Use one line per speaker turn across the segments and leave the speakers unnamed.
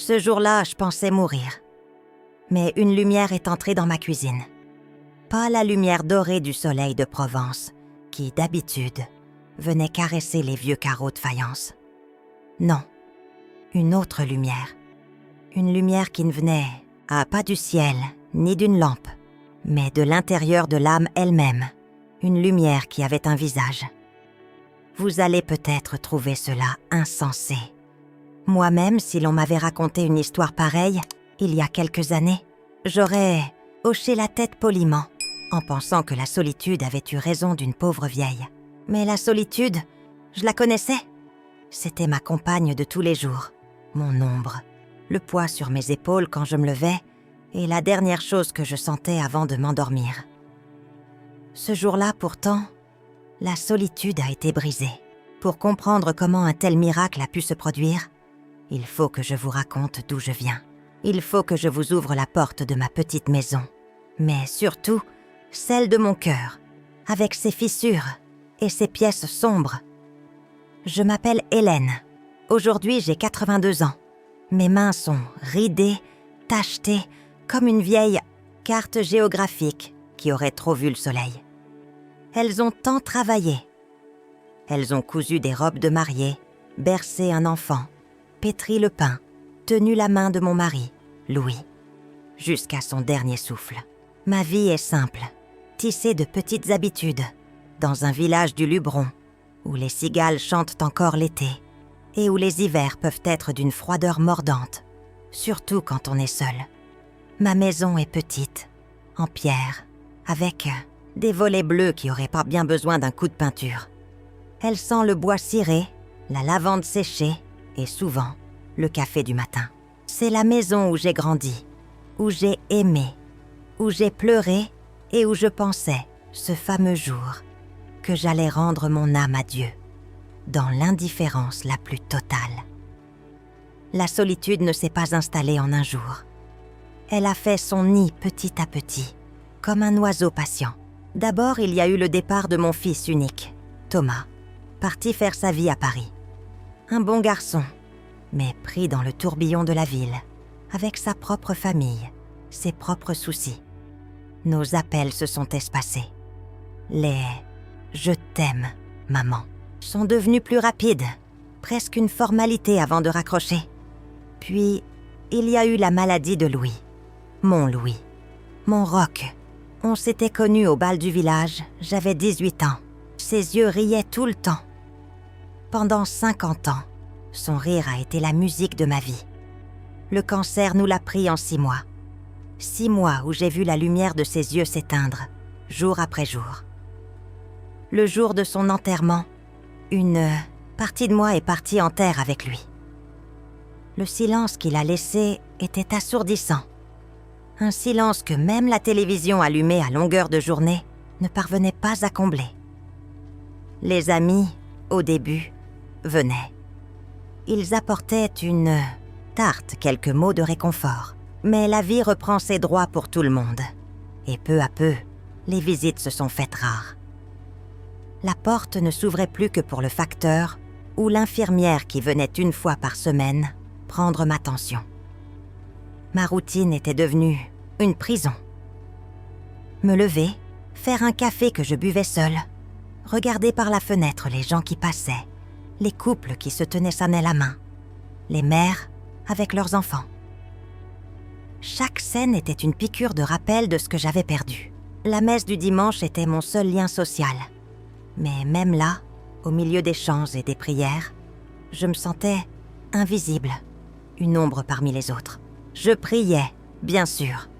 Ce jour-là, je pensais mourir. Mais une lumière est entrée dans ma cuisine. Pas la lumière dorée du soleil de Provence, qui, d'habitude, venait caresser les vieux carreaux de faïence. Non, une autre lumière. Une lumière qui ne venait, pas du ciel, ni d'une lampe, mais de l'intérieur de l'âme elle-même. Une lumière qui avait un visage. Vous allez peut-être trouver cela insensé. Moi-même, si l'on m'avait raconté une histoire pareille, il y a quelques années, j'aurais hoché la tête poliment, en pensant que la solitude avait eu raison d'une pauvre vieille. Mais la solitude, je la connaissais. C'était ma compagne de tous les jours, mon ombre, le poids sur mes épaules quand je me levais, et la dernière chose que je sentais avant de m'endormir. Ce jour-là, pourtant, la solitude a été brisée. Pour comprendre comment un tel miracle a pu se produire, il faut que je vous raconte d'où je viens. Il faut que je vous ouvre la porte de ma petite maison, mais surtout celle de mon cœur, avec ses fissures et ses pièces sombres. Je m'appelle Hélène. Aujourd'hui, j'ai 82 ans. Mes mains sont ridées, tachetées, comme une vieille carte géographique qui aurait trop vu le soleil. Elles ont tant travaillé. Elles ont cousu des robes de mariée, bercé un enfant, pétri le pain, tenu la main de mon mari, Louis, jusqu'à son dernier souffle. Ma vie est simple, tissée de petites habitudes, dans un village du Luberon, où les cigales chantent encore l'été, et où les hivers peuvent être d'une froideur mordante, surtout quand on est seul. Ma maison est petite, en pierre, avec des volets bleus qui auraient pas bien besoin d'un coup de peinture. Elle sent le bois ciré, la lavande séchée et souvent le café du matin. C'est la maison où j'ai grandi, où j'ai aimé, où j'ai pleuré et où je pensais, ce fameux jour, que j'allais rendre mon âme à Dieu, dans l'indifférence la plus totale. La solitude ne s'est pas installée en un jour. Elle a fait son nid petit à petit, comme un oiseau patient. D'abord, il y a eu le départ de mon fils unique, Thomas, parti faire sa vie à Paris. Un bon garçon, mais pris dans le tourbillon de la ville, avec sa propre famille, ses propres soucis. Nos appels se sont espacés. Les « je t'aime, maman » sont devenus plus rapides, presque une formalité avant de raccrocher. Puis, il y a eu la maladie de Louis. Mon Louis, mon roc. On s'était connus au bal du village, j'avais 18 ans. Ses yeux riaient tout le temps. Pendant 50 ans, son rire a été la musique de ma vie. Le cancer nous l'a pris en 6 mois. 6 mois où j'ai vu la lumière de ses yeux s'éteindre, jour après jour. Le jour de son enterrement, une partie de moi est partie en terre avec lui. Le silence qu'il a laissé était assourdissant. Un silence que même la télévision allumée à longueur de journée ne parvenait pas à combler. Les amis, au début, venaient. Ils apportaient une tarte, quelques mots de réconfort. Mais la vie reprend ses droits pour tout le monde. Et peu à peu, les visites se sont faites rares. La porte ne s'ouvrait plus que pour le facteur ou l'infirmière qui venait une fois par semaine prendre ma tension. Ma routine était devenue une prison. Me lever, faire un café que je buvais seule, regarder par la fenêtre les gens qui passaient, les couples qui se tenaient sa la main, les mères avec leurs enfants. Chaque scène était une piqûre de rappel de ce que j'avais perdu. La messe du dimanche était mon seul lien social. Mais même là, au milieu des chants et des prières, je me sentais invisible, une ombre parmi les autres. Je priais, bien sûr.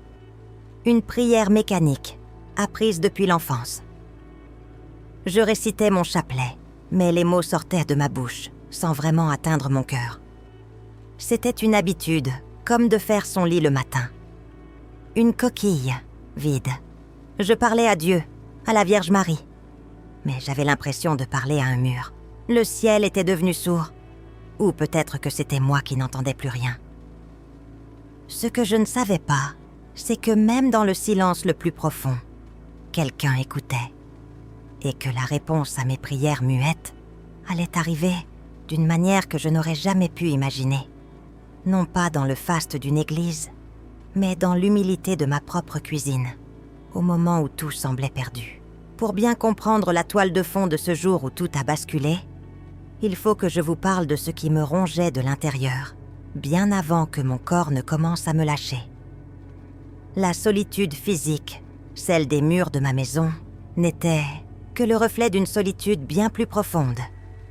Une prière mécanique, apprise depuis l'enfance. Je récitais mon chapelet, mais les mots sortaient de ma bouche, sans vraiment atteindre mon cœur. C'était une habitude, comme de faire son lit le matin. Une coquille, vide. Je parlais à Dieu, à la Vierge Marie. Mais j'avais l'impression de parler à un mur. Le ciel était devenu sourd. Ou peut-être que c'était moi qui n'entendais plus rien. Ce que je ne savais pas, c'est que même dans le silence le plus profond, quelqu'un écoutait. Et que la réponse à mes prières muettes allait arriver d'une manière que je n'aurais jamais pu imaginer. non pas dans le faste d'une église, mais dans l'humilité de ma propre cuisine, au moment où tout semblait perdu. Pour bien comprendre la toile de fond de ce jour où tout a basculé, il faut que je vous parle de ce qui me rongeait de l'intérieur, bien avant que mon corps ne commence à me lâcher. La solitude physique, celle des murs de ma maison, n'était que le reflet d'une solitude bien plus profonde,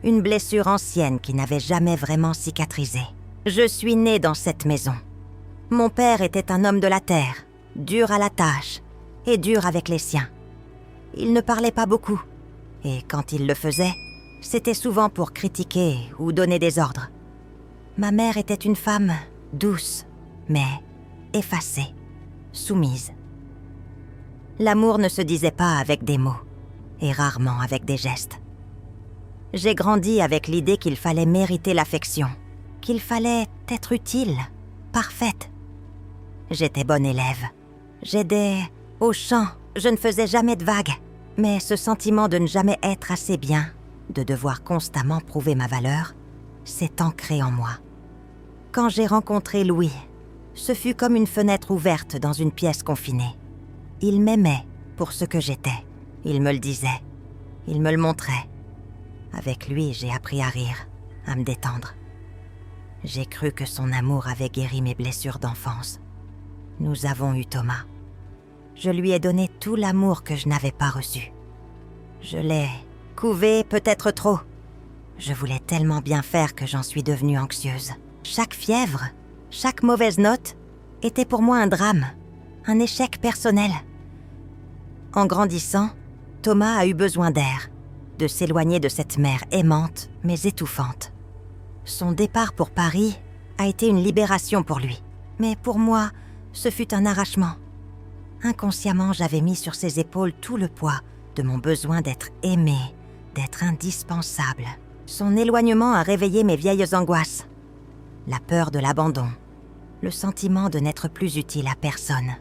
une blessure ancienne qui n'avait jamais vraiment cicatrisé. Je suis née dans cette maison. Mon père était un homme de la terre, dur à la tâche et dur avec les siens. Il ne parlait pas beaucoup, et quand il le faisait, c'était souvent pour critiquer ou donner des ordres. Ma mère était une femme douce, mais effacée, soumise. L'amour ne se disait pas avec des mots, et rarement avec des gestes. J'ai grandi avec l'idée qu'il fallait mériter l'affection, qu'il fallait être utile, parfaite. J'étais bonne élève. J'aidais au chant, je ne faisais jamais de vagues. Mais ce sentiment de ne jamais être assez bien, de devoir constamment prouver ma valeur, s'est ancré en moi. Quand j'ai rencontré Louis, ce fut comme une fenêtre ouverte dans une pièce confinée. Il m'aimait pour ce que j'étais. Il me le disait. Il me le montrait. Avec lui, j'ai appris à rire, à me détendre. J'ai cru que son amour avait guéri mes blessures d'enfance. Nous avons eu Thomas. Je lui ai donné tout l'amour que je n'avais pas reçu. Je l'ai couvé peut-être trop. Je voulais tellement bien faire que j'en suis devenue anxieuse. Chaque fièvre, chaque mauvaise note était pour moi un drame, un échec personnel. En grandissant, Thomas a eu besoin d'air, de s'éloigner de cette mer aimante mais étouffante. Son départ pour Paris a été une libération pour lui, mais pour moi, ce fut un arrachement. Inconsciemment, j'avais mis sur ses épaules tout le poids de mon besoin d'être aimé, d'être indispensable. Son éloignement a réveillé mes vieilles angoisses. La peur de l'abandon, le sentiment de n'être plus utile à personne.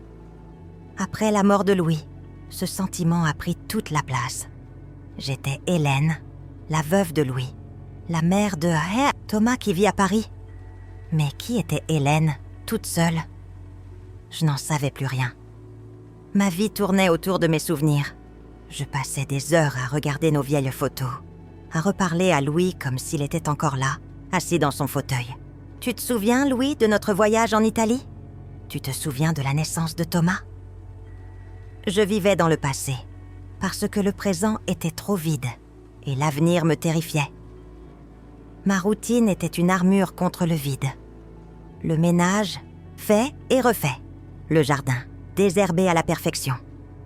Après la mort de Louis, ce sentiment a pris toute la place. J'étais Hélène, la veuve de Louis, la mère de Thomas qui vit à Paris. Mais qui était Hélène, toute seule? Je n'en savais plus rien. Ma vie tournait autour de mes souvenirs. Je passais des heures à regarder nos vieilles photos, à reparler à Louis comme s'il était encore là, assis dans son fauteuil. « Tu te souviens, Louis, de notre voyage en Italie? Tu te souviens de la naissance de Thomas ?» Je vivais dans le passé, parce que le présent était trop vide, et l'avenir me terrifiait. Ma routine était une armure contre le vide. Le ménage, fait et refait. Le jardin, désherbé à la perfection.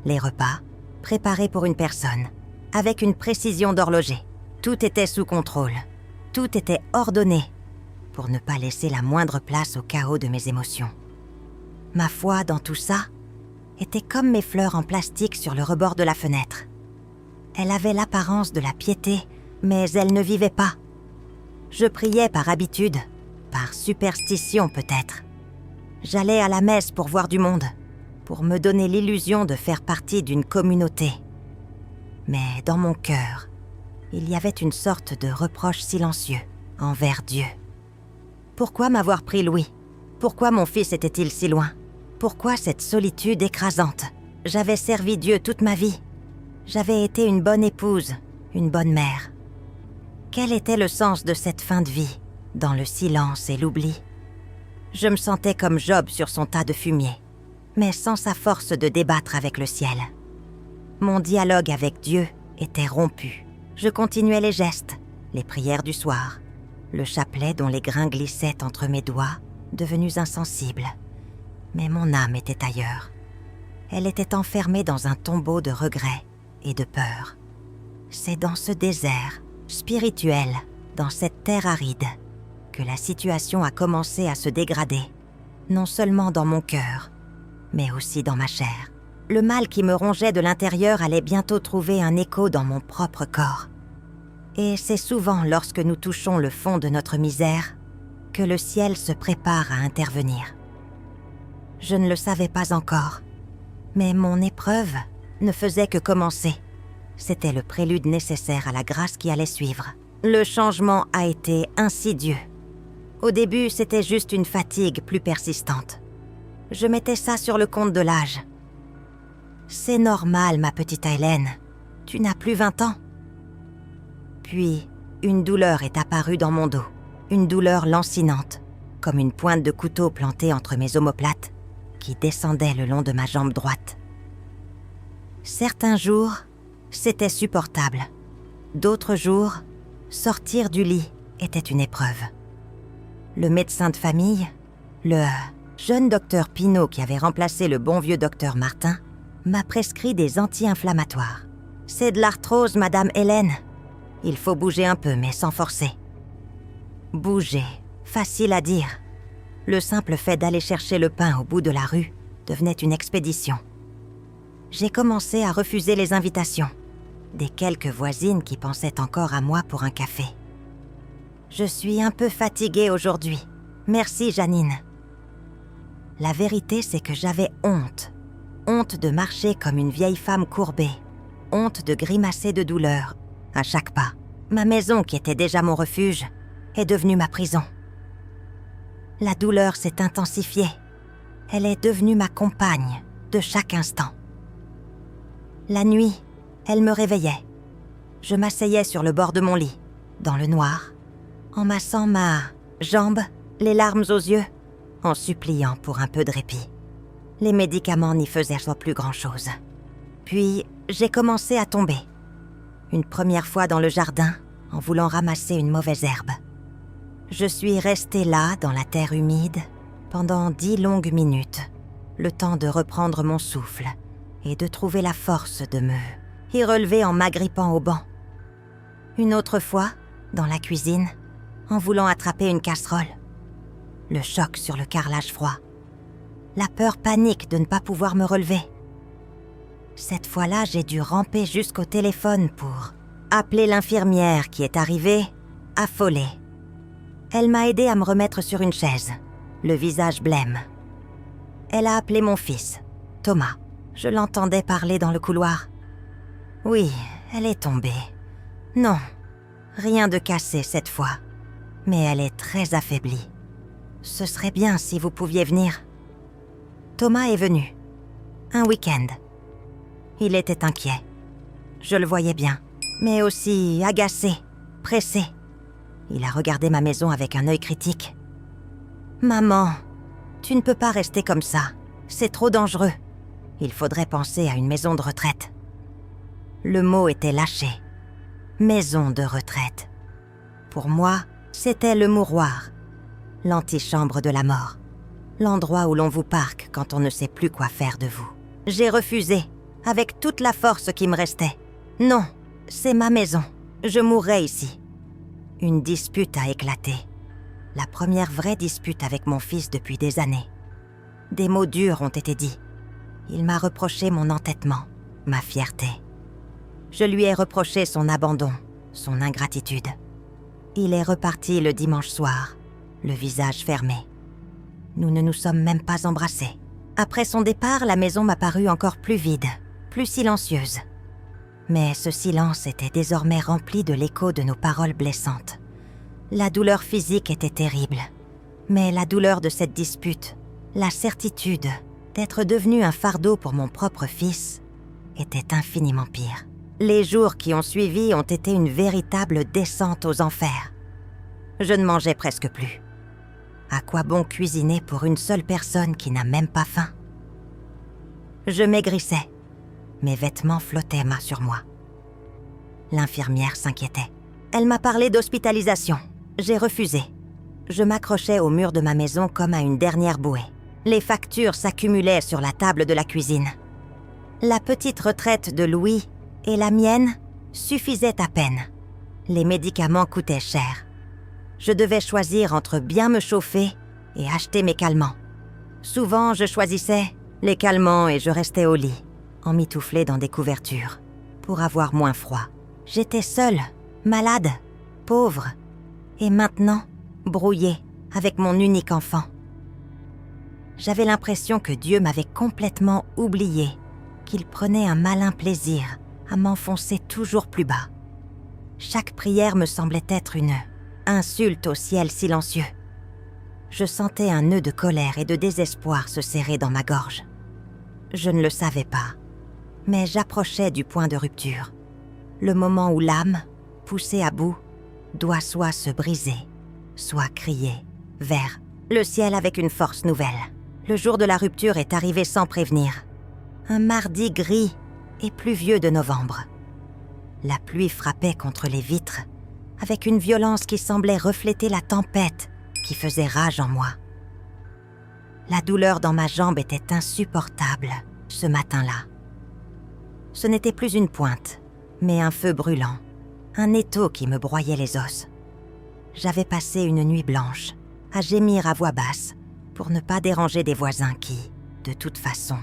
Les repas, préparés pour une personne, avec une précision d'horloger. Tout était sous contrôle. Tout était ordonné, pour ne pas laisser la moindre place au chaos de mes émotions. Ma foi dans tout ça était comme mes fleurs en plastique sur le rebord de la fenêtre. Elle avait l'apparence de la piété, mais elle ne vivait pas. Je priais par habitude, par superstition peut-être. J'allais à la messe pour voir du monde, pour me donner l'illusion de faire partie d'une communauté. Mais dans mon cœur, il y avait une sorte de reproche silencieux envers Dieu. Pourquoi m'avoir pris Louis? Pourquoi mon fils était-il si loin? Pourquoi cette solitude écrasante? J'avais servi Dieu toute ma vie. J'avais été une bonne épouse, une bonne mère. Quel était le sens de cette fin de vie, dans le silence et l'oubli? Je me sentais comme Job sur son tas de fumier, mais sans sa force de débattre avec le ciel. Mon dialogue avec Dieu était rompu. Je continuais les gestes, les prières du soir, le chapelet dont les grains glissaient entre mes doigts, devenus insensibles. Mais mon âme était ailleurs. Elle était enfermée dans un tombeau de regrets et de peur. C'est dans ce désert spirituel, dans cette terre aride, que la situation a commencé à se dégrader, non seulement dans mon cœur, mais aussi dans ma chair. Le mal qui me rongeait de l'intérieur allait bientôt trouver un écho dans mon propre corps. Et c'est souvent lorsque nous touchons le fond de notre misère que le ciel se prépare à intervenir. Je ne le savais pas encore, mais mon épreuve ne faisait que commencer. C'était le prélude nécessaire à la grâce qui allait suivre. Le changement a été insidieux. Au début, c'était juste une fatigue plus persistante. Je mettais ça sur le compte de l'âge. C'est normal, ma petite Hélène. Tu n'as plus 20 ans. Puis, une douleur est apparue dans mon dos. Une douleur lancinante, comme une pointe de couteau plantée entre mes omoplates, qui descendait le long de ma jambe droite. Certains jours, c'était supportable. D'autres jours, sortir du lit était une épreuve. Le médecin de famille, le jeune docteur Pinault qui avait remplacé le bon vieux docteur Martin, m'a prescrit des anti-inflammatoires. C'est de l'arthrose, Madame Hélène. Il faut bouger un peu, mais sans forcer. Bouger, facile à dire. Le simple fait d'aller chercher le pain au bout de la rue devenait une expédition. J'ai commencé à refuser les invitations, des quelques voisines qui pensaient encore à moi pour un café. Je suis un peu fatiguée aujourd'hui. Merci, Janine. La vérité, c'est que j'avais honte. Honte de marcher comme une vieille femme courbée. Honte de grimacer de douleur à chaque pas. Ma maison, qui était déjà mon refuge, est devenue ma prison. La douleur s'est intensifiée. Elle est devenue ma compagne de chaque instant. La nuit, elle me réveillait. Je m'asseyais sur le bord de mon lit, dans le noir, en massant ma jambe, les larmes aux yeux, en suppliant pour un peu de répit. Les médicaments n'y faisaient plus grand-chose. Puis, j'ai commencé à tomber. Une première fois dans le jardin, en voulant ramasser une mauvaise herbe. Je suis restée là, dans la terre humide, pendant 10 longues minutes, le temps de reprendre mon souffle et de trouver la force de me y relever en m'agrippant au banc. Une autre fois, dans la cuisine, en voulant attraper une casserole. Le choc sur le carrelage froid. La peur panique de ne pas pouvoir me relever. Cette fois-là, j'ai dû ramper jusqu'au téléphone pour appeler l'infirmière qui est arrivée, affolée. Elle m'a aidée à me remettre sur une chaise, le visage blême. Elle a appelé mon fils, Thomas. Je l'entendais parler dans le couloir. Oui, elle est tombée. Non, rien de cassé cette fois, mais elle est très affaiblie. Ce serait bien si vous pouviez venir. Thomas est venu. Un week-end. Il était inquiet. Je le voyais bien, mais aussi agacé, pressé. Il a regardé ma maison avec un œil critique. « Maman, tu ne peux pas rester comme ça. C'est trop dangereux. Il faudrait penser à une maison de retraite. » Le mot était lâché. Maison de retraite. Pour moi, c'était le mouroir, l'antichambre de la mort, l'endroit où l'on vous parque quand on ne sait plus quoi faire de vous. J'ai refusé, avec toute la force qui me restait. Non, c'est ma maison. Je mourrai ici. Une dispute a éclaté. La première vraie dispute avec mon fils depuis des années. Des mots durs ont été dits. Il m'a reproché mon entêtement, ma fierté. Je lui ai reproché son abandon, son ingratitude. Il est reparti le dimanche soir, le visage fermé. Nous ne nous sommes même pas embrassés. Après son départ, la maison m'a paru encore plus vide, plus silencieuse. Mais ce silence était désormais rempli de l'écho de nos paroles blessantes. La douleur physique était terrible, mais la douleur de cette dispute, la certitude d'être devenu un fardeau pour mon propre fils, était infiniment pire. Les jours qui ont suivi ont été une véritable descente aux enfers. Je ne mangeais presque plus. À quoi bon cuisiner pour une seule personne qui n'a même pas faim? Je maigrissais. Mes vêtements flottaient sur moi. L'infirmière s'inquiétait. Elle m'a parlé d'hospitalisation. J'ai refusé. Je m'accrochais au mur de ma maison comme à une dernière bouée. Les factures s'accumulaient sur la table de la cuisine. La petite retraite de Louis et la mienne suffisaient à peine. Les médicaments coûtaient cher. Je devais choisir entre bien me chauffer et acheter mes calmants. Souvent, je choisissais les calmants et je restais au lit, emmitouflée dans des couvertures, pour avoir moins froid. J'étais seule, malade, pauvre, et maintenant, brouillée avec mon unique enfant. J'avais l'impression que Dieu m'avait complètement oubliée, qu'il prenait un malin plaisir à m'enfoncer toujours plus bas. Chaque prière me semblait être une insulte au ciel silencieux. Je sentais un nœud de colère et de désespoir se serrer dans ma gorge. Je ne le savais pas, mais j'approchais du point de rupture. Le moment où l'âme, poussée à bout, doit soit se briser, soit crier vers le ciel avec une force nouvelle. Le jour de la rupture est arrivé sans prévenir. Un mardi gris et pluvieux de novembre. La pluie frappait contre les vitres avec une violence qui semblait refléter la tempête qui faisait rage en moi. La douleur dans ma jambe était insupportable ce matin-là. Ce n'était plus une pointe, mais un feu brûlant, un étau qui me broyait les os. J'avais passé une nuit blanche à gémir à voix basse pour ne pas déranger des voisins qui, de toute façon,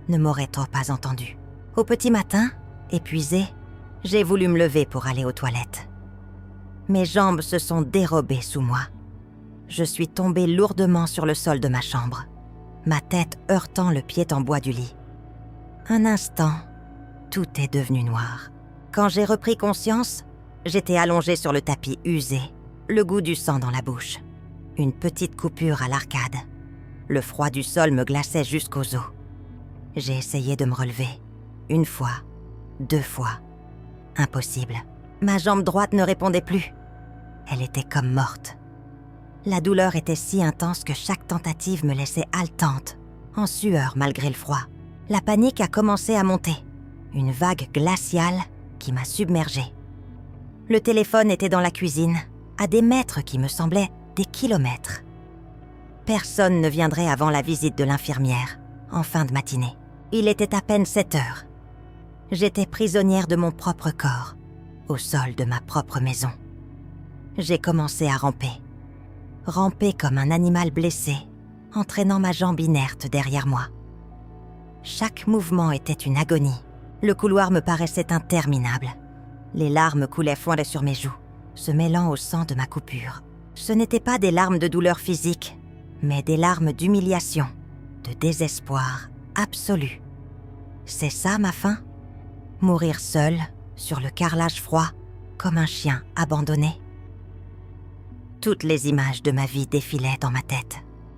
ne m'auraient trop pas entendu. Au petit matin, épuisée, j'ai voulu me lever pour aller aux toilettes. Mes jambes se sont dérobées sous moi. Je suis tombée lourdement sur le sol de ma chambre, ma tête heurtant le pied en bois du lit. Un instant, tout est devenu noir. Quand j'ai repris conscience, j'étais allongée sur le tapis usé, le goût du sang dans la bouche. Une petite coupure à l'arcade. Le froid du sol me glaçait jusqu'aux os. J'ai essayé de me relever. 1 fois, 2 fois. Impossible. Ma jambe droite ne répondait plus. Elle était comme morte. La douleur était si intense que chaque tentative me laissait haletante, en sueur malgré le froid. La panique a commencé à monter. Une vague glaciale qui m'a submergée. Le téléphone était dans la cuisine, à des mètres qui me semblaient des kilomètres. Personne ne viendrait avant la visite de l'infirmière, en fin de matinée. Il était à peine 7 heures. J'étais prisonnière de mon propre corps, au sol de ma propre maison. J'ai commencé à ramper. Ramper comme un animal blessé, entraînant ma jambe inerte derrière moi. Chaque mouvement était une agonie. Le couloir me paraissait interminable. Les larmes coulaient fondaient sur mes joues, se mêlant au sang de ma coupure. Ce n'étaient pas des larmes de douleur physique, mais des larmes d'humiliation, de désespoir absolu. C'est ça ma fin ? Mourir seule, sur le carrelage froid, comme un chien abandonné. Toutes les images de ma vie défilaient dans ma tête.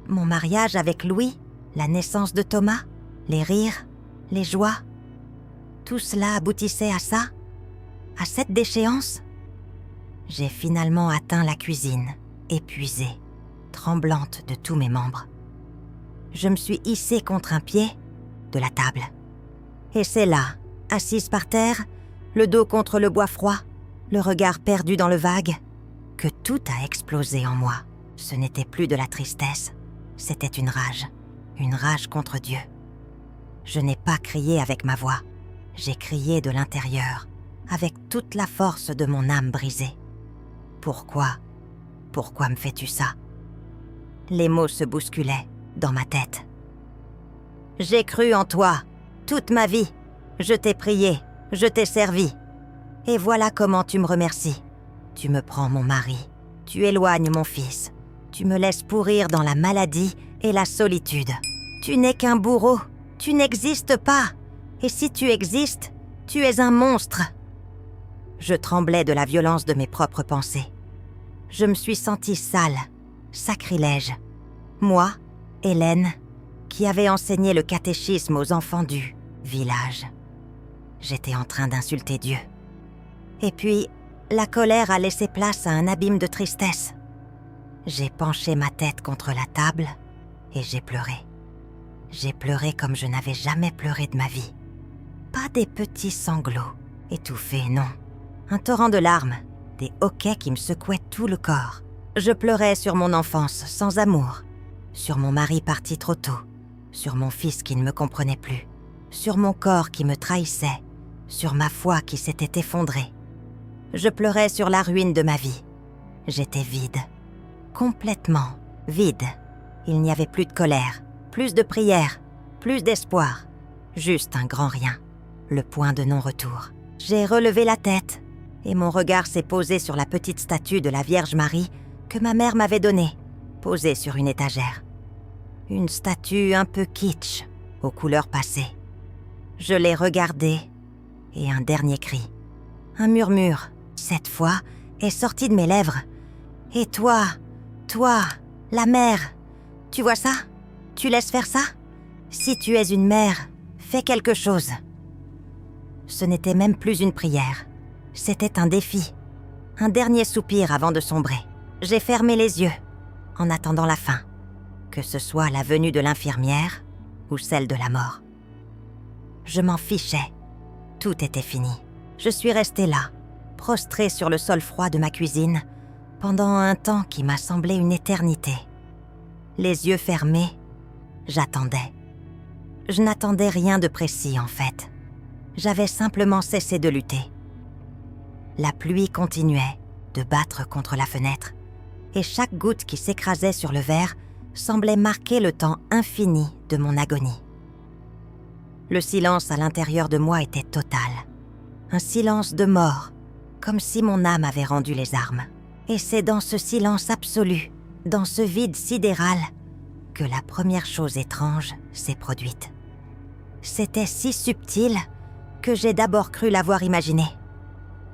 Mon mariage avec Louis, la naissance de Thomas, les rires, les joies. Tout cela aboutissait à ça ? À cette déchéance ? J'ai finalement atteint la cuisine, épuisée, tremblante de tous mes membres. Je me suis hissée contre un pied de la table. Et c'est là, assise par terre, le dos contre le bois froid, le regard perdu dans le vague, que tout a explosé en moi. Ce n'était plus de la tristesse, c'était une rage contre Dieu. Je n'ai pas crié avec ma voix, j'ai crié de l'intérieur, avec toute la force de mon âme brisée. Pourquoi me fais-tu ça ? Les mots se bousculaient dans ma tête. J'ai cru en toi, toute ma vie. Je t'ai prié, je t'ai servi. Et voilà comment tu me remercies. Tu me prends mon mari, tu éloignes mon fils. Tu me laisses pourrir dans la maladie et la solitude. Tu n'es qu'un bourreau, tu n'existes pas. Et si tu existes, tu es un monstre. Je tremblais de la violence de mes propres pensées. Je me suis sentie sale, sacrilège. Moi, Hélène, qui avait enseigné le catéchisme aux enfants du village. J'étais en train d'insulter Dieu. Et puis, la colère a laissé place à un abîme de tristesse. J'ai penché ma tête contre la table et j'ai pleuré. J'ai pleuré comme je n'avais jamais pleuré de ma vie. Pas des petits sanglots, étouffés, non. Un torrent de larmes, des hoquets qui me secouaient tout le corps. Je pleurais sur mon enfance sans amour, sur mon mari parti trop tôt, sur mon fils qui ne me comprenait plus, sur mon corps qui me trahissait, sur ma foi qui s'était effondrée. Je pleurais sur la ruine de ma vie. J'étais vide, complètement vide. Il n'y avait plus de colère, plus de prière, plus d'espoir, juste un grand rien, le point de non-retour. J'ai relevé la tête et mon regard s'est posé sur la petite statue de la Vierge Marie que ma mère m'avait donnée, posée sur une étagère. Une statue un peu kitsch, aux couleurs passées. Je l'ai regardée et un dernier cri, un murmure, cette fois, est sorti de mes lèvres. « Et toi, La mère. Tu vois ça? Tu laisses faire ça? Si tu es une mère, fais quelque chose. » Ce n'était même plus une prière. C'était un défi. Un dernier soupir avant de sombrer. J'ai fermé les yeux, en attendant la fin. Que ce soit la venue de l'infirmière ou celle de la mort. Je m'en fichais. Tout était fini. Je suis restée là, prostrée sur le sol froid de ma cuisine, pendant un temps qui m'a semblé une éternité. Les yeux fermés, j'attendais. Je n'attendais rien de précis, en fait. J'avais simplement cessé de lutter. La pluie continuait de battre contre la fenêtre, et chaque goutte qui s'écrasait sur le verre semblait marquer le temps infini de mon agonie. Le silence à l'intérieur de moi était total. Un silence de mort, comme si mon âme avait rendu les armes. Et c'est dans ce silence absolu, dans ce vide sidéral, que la première chose étrange s'est produite. C'était si subtil que j'ai d'abord cru l'avoir imaginé.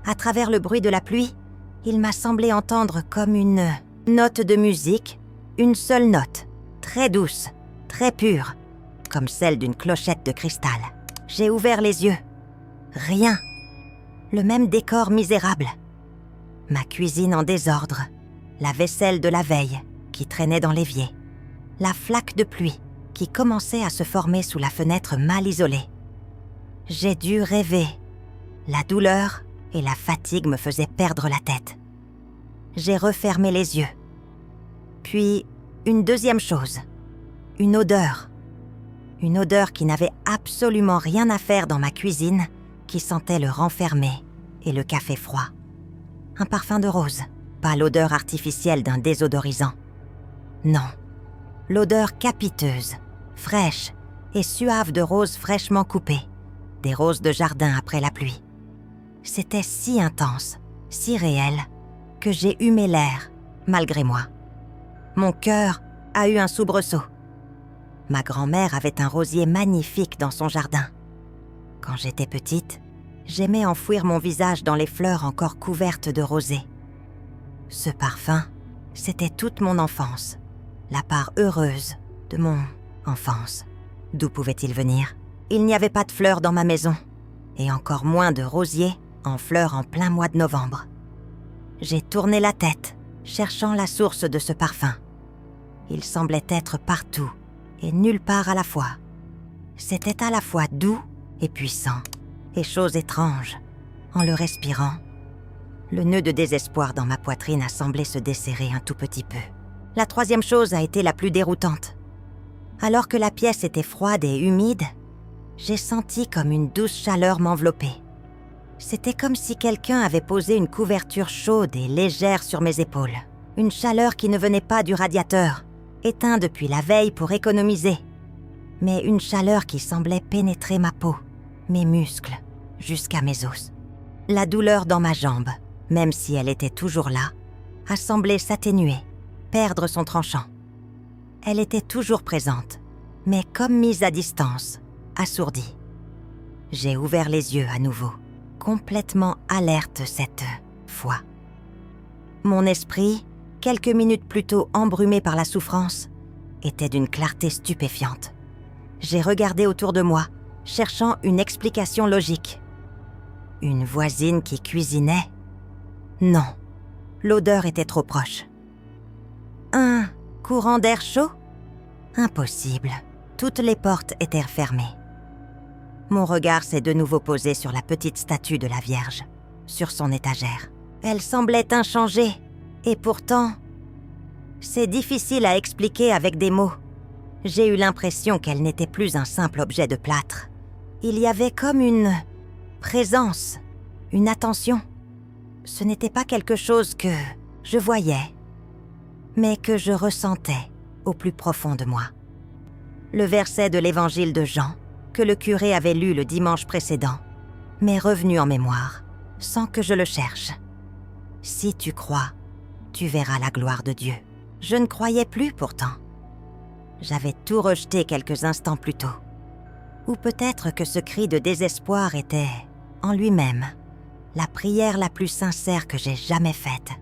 À travers le bruit de la pluie, il m'a semblé entendre comme une note de musique, une seule note, très douce, très pure, comme celle d'une clochette de cristal. J'ai ouvert les yeux. Rien. Le même décor misérable. Ma cuisine en désordre, la vaisselle de la veille qui traînait dans l'évier, la flaque de pluie qui commençait à se former sous la fenêtre mal isolée. J'ai dû rêver. La douleur et la fatigue me faisaient perdre la tête. J'ai refermé les yeux. Puis, une deuxième chose. Une odeur. Une odeur qui n'avait absolument rien à faire dans ma cuisine, qui sentait le renfermé et le café froid. Un parfum de rose, pas l'odeur artificielle d'un désodorisant. Non, l'odeur capiteuse, fraîche et suave de roses fraîchement coupées, des roses de jardin après la pluie. C'était si intense, si réel, que j'ai humé l'air, malgré moi. Mon cœur a eu un soubresaut. Ma grand-mère avait un rosier magnifique dans son jardin. Quand j'étais petite, j'aimais enfouir mon visage dans les fleurs encore couvertes de rosée. Ce parfum, c'était toute mon enfance, la part heureuse de mon enfance. D'où pouvait-il venir? Il n'y avait pas de fleurs dans ma maison, et encore moins de rosiers en fleurs en plein mois de novembre. J'ai tourné la tête, cherchant la source de ce parfum. Il semblait être partout et nulle part à la fois. C'était à la fois doux et puissant, et chose étrange, en le respirant, le nœud de désespoir dans ma poitrine a semblé se desserrer un tout petit peu. La troisième chose a été la plus déroutante. Alors que la pièce était froide et humide, j'ai senti comme une douce chaleur m'envelopper. C'était comme si quelqu'un avait posé une couverture chaude et légère sur mes épaules. Une chaleur qui ne venait pas du radiateur, éteint depuis la veille pour économiser, mais une chaleur qui semblait pénétrer ma peau, mes muscles, jusqu'à mes os. La douleur dans ma jambe, même si elle était toujours là, a semblé s'atténuer, perdre son tranchant. Elle était toujours présente, mais comme mise à distance, assourdie. J'ai ouvert les yeux à nouveau, complètement alerte cette fois. Mon esprit, quelques minutes plus tôt embrumé par la souffrance, était d'une clarté stupéfiante. J'ai regardé autour de moi, cherchant une explication logique. Une voisine qui cuisinait? Non, l'odeur était trop proche. Un courant d'air chaud? Impossible, toutes les portes étaient fermées. Mon regard s'est de nouveau posé sur la petite statue de la Vierge, sur son étagère. Elle semblait inchangée, et pourtant, c'est difficile à expliquer avec des mots. J'ai eu l'impression qu'elle n'était plus un simple objet de plâtre. Il y avait comme une présence, une attention. Ce n'était pas quelque chose que je voyais, mais que je ressentais au plus profond de moi. Le verset de l'évangile de Jean, que le curé avait lu le dimanche précédent, m'est revenu en mémoire, sans que je le cherche. « Si tu crois, tu verras la gloire de Dieu. » Je ne croyais plus pourtant. J'avais tout rejeté quelques instants plus tôt. Ou peut-être que ce cri de désespoir était, en lui-même, la prière la plus sincère que j'ai jamais faite.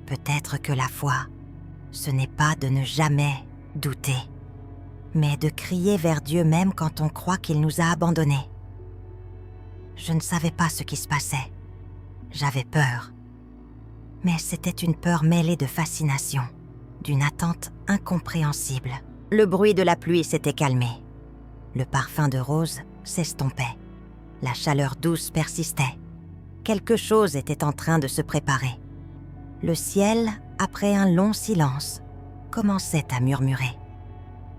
Peut-être que la foi ce n'est pas de ne jamais douter, mais de crier vers Dieu même quand on croit qu'il nous a abandonnés. Je ne savais pas ce qui se passait. J'avais peur. Mais c'était une peur mêlée de fascination, d'une attente incompréhensible. Le bruit de la pluie s'était calmé. Le parfum de rose s'estompait. La chaleur douce persistait. Quelque chose était en train de se préparer. Le ciel, après un long silence, commençait à murmurer.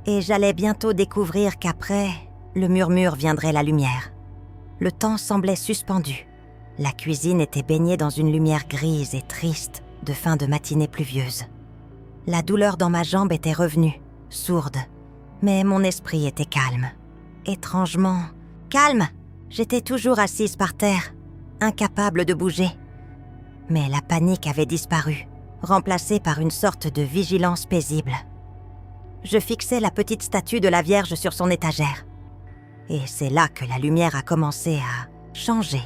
Et j'allais bientôt découvrir qu'après le murmure viendrait la lumière. Le temps semblait suspendu. La cuisine était baignée dans une lumière grise et triste de fin de matinée pluvieuse. La douleur dans ma jambe était revenue, sourde, mais mon esprit était calme. Étrangement, calme! J'étais toujours assise par terre, incapable de bouger. Mais la panique avait disparu, remplacée par une sorte de vigilance paisible. Je fixais la petite statue de la Vierge sur son étagère. Et c'est là que la lumière a commencé à changer.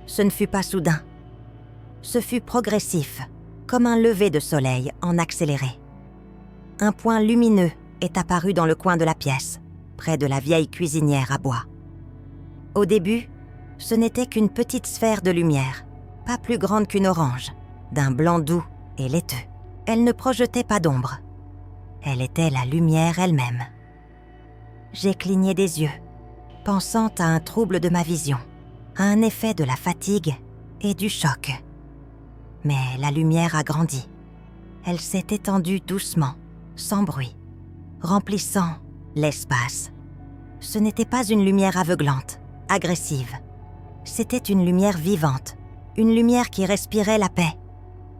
Ce ne fut pas soudain. Ce fut progressif, comme un lever de soleil en accéléré. Un point lumineux est apparu dans le coin de la pièce, près de la vieille cuisinière à bois. Au début, ce n'était qu'une petite sphère de lumière, pas plus grande qu'une orange, d'un blanc doux et laiteux. Elle ne projetait pas d'ombre. Elle était la lumière elle-même. J'ai cligné des yeux, pensant à un trouble de ma vision, à un effet de la fatigue et du choc. Mais la lumière a grandi. Elle s'est étendue doucement, sans bruit, remplissant l'espace. Ce n'était pas une lumière aveuglante, agressive. C'était une lumière vivante, une lumière qui respirait la paix.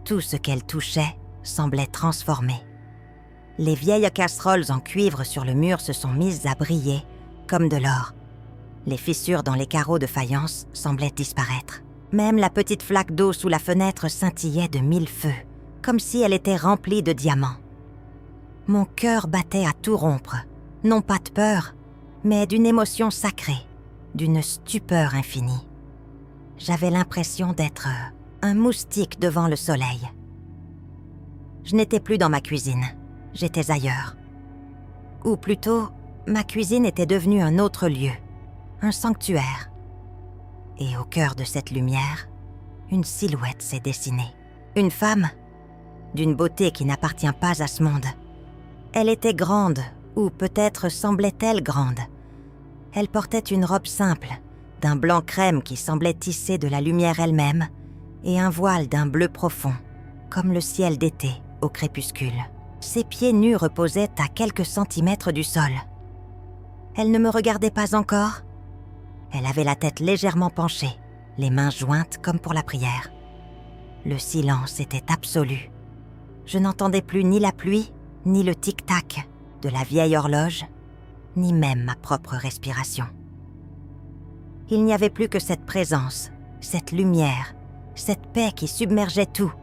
Tout ce qu'elle touchait semblait transformé. Les vieilles casseroles en cuivre sur le mur se sont mises à briller comme de l'or. Les fissures dans les carreaux de faïence semblaient disparaître. Même la petite flaque d'eau sous la fenêtre scintillait de 1000 feux, comme si elle était remplie de diamants. Mon cœur battait à tout rompre, non pas de peur, mais d'une émotion sacrée, d'une stupeur infinie. J'avais l'impression d'être un moustique devant le soleil. Je n'étais plus dans ma cuisine, j'étais ailleurs. Ou plutôt, ma cuisine était devenue un autre lieu, un sanctuaire. Et au cœur de cette lumière, une silhouette s'est dessinée. Une femme, d'une beauté qui n'appartient pas à ce monde. Elle était grande, ou peut-être semblait-elle grande. Elle portait une robe simple, d'un blanc crème qui semblait tisser de la lumière elle-même, et un voile d'un bleu profond, comme le ciel d'été au crépuscule. Ses pieds nus reposaient à quelques centimètres du sol. Elle ne me regardait pas encore. Elle avait la tête légèrement penchée, les mains jointes comme pour la prière. Le silence était absolu. Je n'entendais plus ni la pluie, ni le tic-tac de la vieille horloge, ni même ma propre respiration. Il n'y avait plus que cette présence, cette lumière, cette paix qui submergeait tout,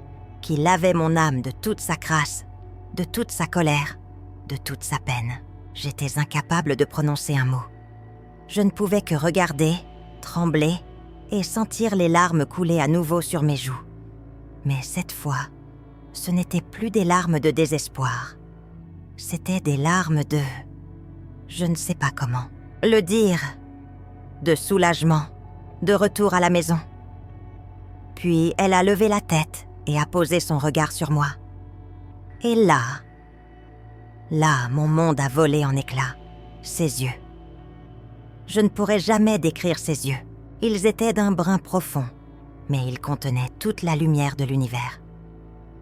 qui lavait mon âme de toute sa crasse, de toute sa colère, de toute sa peine. J'étais incapable de prononcer un mot. Je ne pouvais que regarder, trembler et sentir les larmes couler à nouveau sur mes joues. Mais cette fois, ce n'étaient plus des larmes de désespoir. C'étaient des larmes de... je ne sais pas comment le dire, de soulagement, de retour à la maison. Puis elle a levé la tête et a posé son regard sur moi. Et là, mon monde a volé en éclats, ses yeux. Je ne pourrais jamais décrire ses yeux. Ils étaient d'un brun profond, mais ils contenaient toute la lumière de l'univers.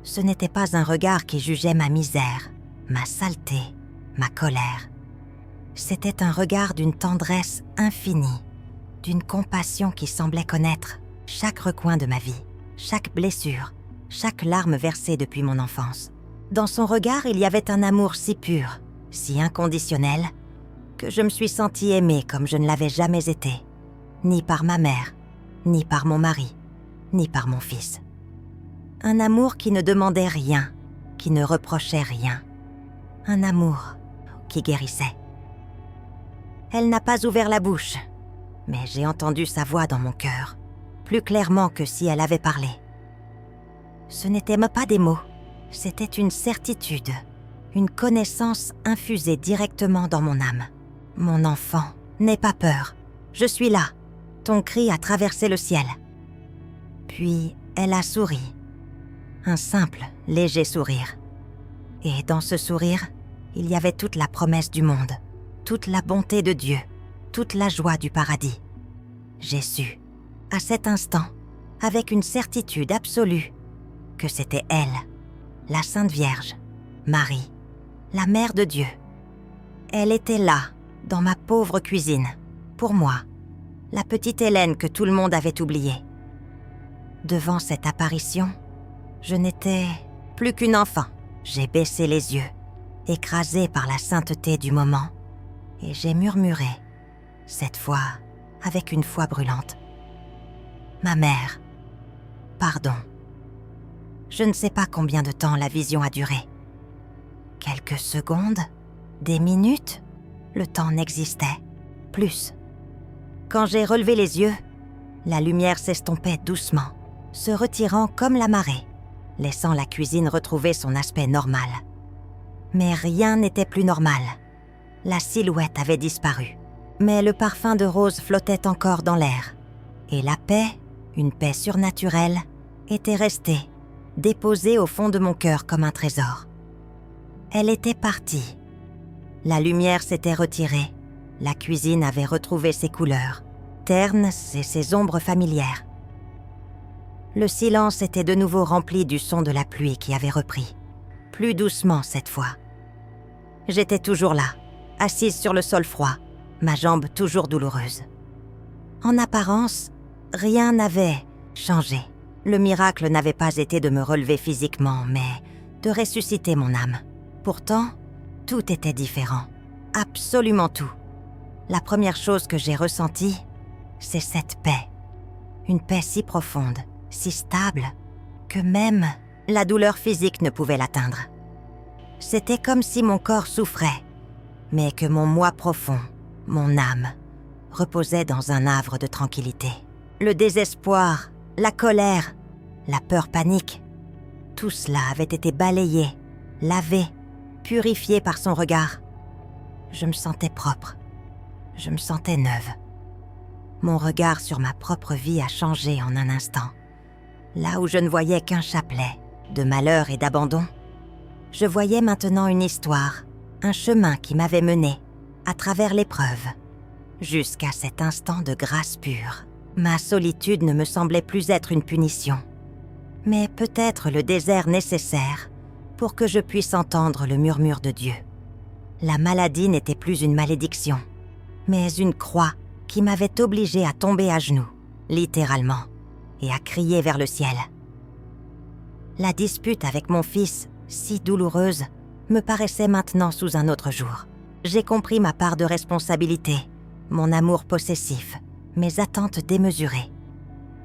Ce n'était pas un regard qui jugeait ma misère, ma saleté, ma colère. C'était un regard d'une tendresse infinie, d'une compassion qui semblait connaître chaque recoin de ma vie, chaque blessure, chaque larme versée depuis mon enfance. Dans son regard, il y avait un amour si pur, si inconditionnel, que je me suis sentie aimée comme je ne l'avais jamais été, ni par ma mère, ni par mon mari, ni par mon fils. Un amour qui ne demandait rien, qui ne reprochait rien. Un amour qui guérissait. Elle n'a pas ouvert la bouche, mais j'ai entendu sa voix dans mon cœur, plus clairement que si elle avait parlé. Ce n'étaient pas des mots, C'était une certitude, une connaissance infusée directement dans mon âme. Mon enfant, n'aie pas peur, je suis là. Ton cri a traversé le ciel. Puis elle a souri. Un simple, léger sourire. Et dans ce sourire, il y avait toute la promesse du monde, toute la bonté de Dieu, toute la joie du paradis. J'ai su, à cet instant, avec une certitude absolue, que c'était elle, la Sainte Vierge, Marie, la Mère de Dieu. Elle était là, dans ma pauvre cuisine, pour moi, la petite Hélène que tout le monde avait oubliée. Devant cette apparition, je n'étais plus qu'une enfant. J'ai baissé les yeux, écrasée par la sainteté du moment, et j'ai murmuré, cette fois avec une foi brûlante. « Ma mère, pardon. » Je ne sais pas combien de temps la vision a duré. Quelques secondes, des minutes, le temps n'existait plus. Quand j'ai relevé les yeux, la lumière s'estompait doucement, se retirant comme la marée, laissant la cuisine retrouver son aspect normal. Mais rien n'était plus normal. La silhouette avait disparu, mais le parfum de rose flottait encore dans l'air, et la paix, une paix surnaturelle, était restée, déposée au fond de mon cœur comme un trésor. Elle était partie. La lumière s'était retirée, la cuisine avait retrouvé ses couleurs, ternes et ses ombres familières. Le silence était de nouveau rempli du son de la pluie qui avait repris, plus doucement cette fois. J'étais toujours là, assise sur le sol froid, ma jambe toujours douloureuse. En apparence, rien n'avait changé. Le miracle n'avait pas été de me relever physiquement, mais de ressusciter mon âme. Pourtant, tout était différent, absolument tout. La première chose que j'ai ressentie, c'est cette paix. Une paix si profonde, si stable, que même la douleur physique ne pouvait l'atteindre. C'était comme si mon corps souffrait, mais que mon moi profond, mon âme, reposait dans un havre de tranquillité. Le désespoir, la colère, la peur panique, tout cela avait été balayé, lavé, purifié par son regard. Je me sentais propre, je me sentais neuve. Mon regard sur ma propre vie a changé en un instant. Là où je ne voyais qu'un chapelet de malheur et d'abandon, je voyais maintenant une histoire, un chemin qui m'avait mené à travers l'épreuve, jusqu'à cet instant de grâce pure. Ma solitude ne me semblait plus être une punition, mais peut-être le désert nécessaire pour que je puisse entendre le murmure de Dieu. La maladie n'était plus une malédiction, mais une croix qui m'avait obligée à tomber à genoux, littéralement, et à crier vers le ciel. La dispute avec mon fils, si douloureuse, me paraissait maintenant sous un autre jour. J'ai compris ma part de responsabilité, mon amour possessif, mes attentes démesurées.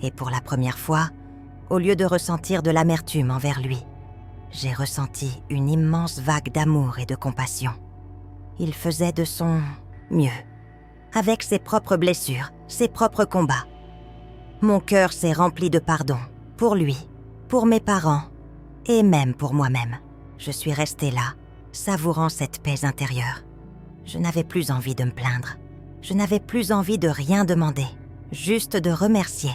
Et pour la première fois, au lieu de ressentir de l'amertume envers lui, j'ai ressenti une immense vague d'amour et de compassion. Il faisait de son mieux, avec ses propres blessures, ses propres combats. Mon cœur s'est rempli de pardon, pour lui, pour mes parents, et même pour moi-même. Je suis restée là, savourant cette paix intérieure. Je n'avais plus envie de me plaindre. Je n'avais plus envie de rien demander, juste de remercier.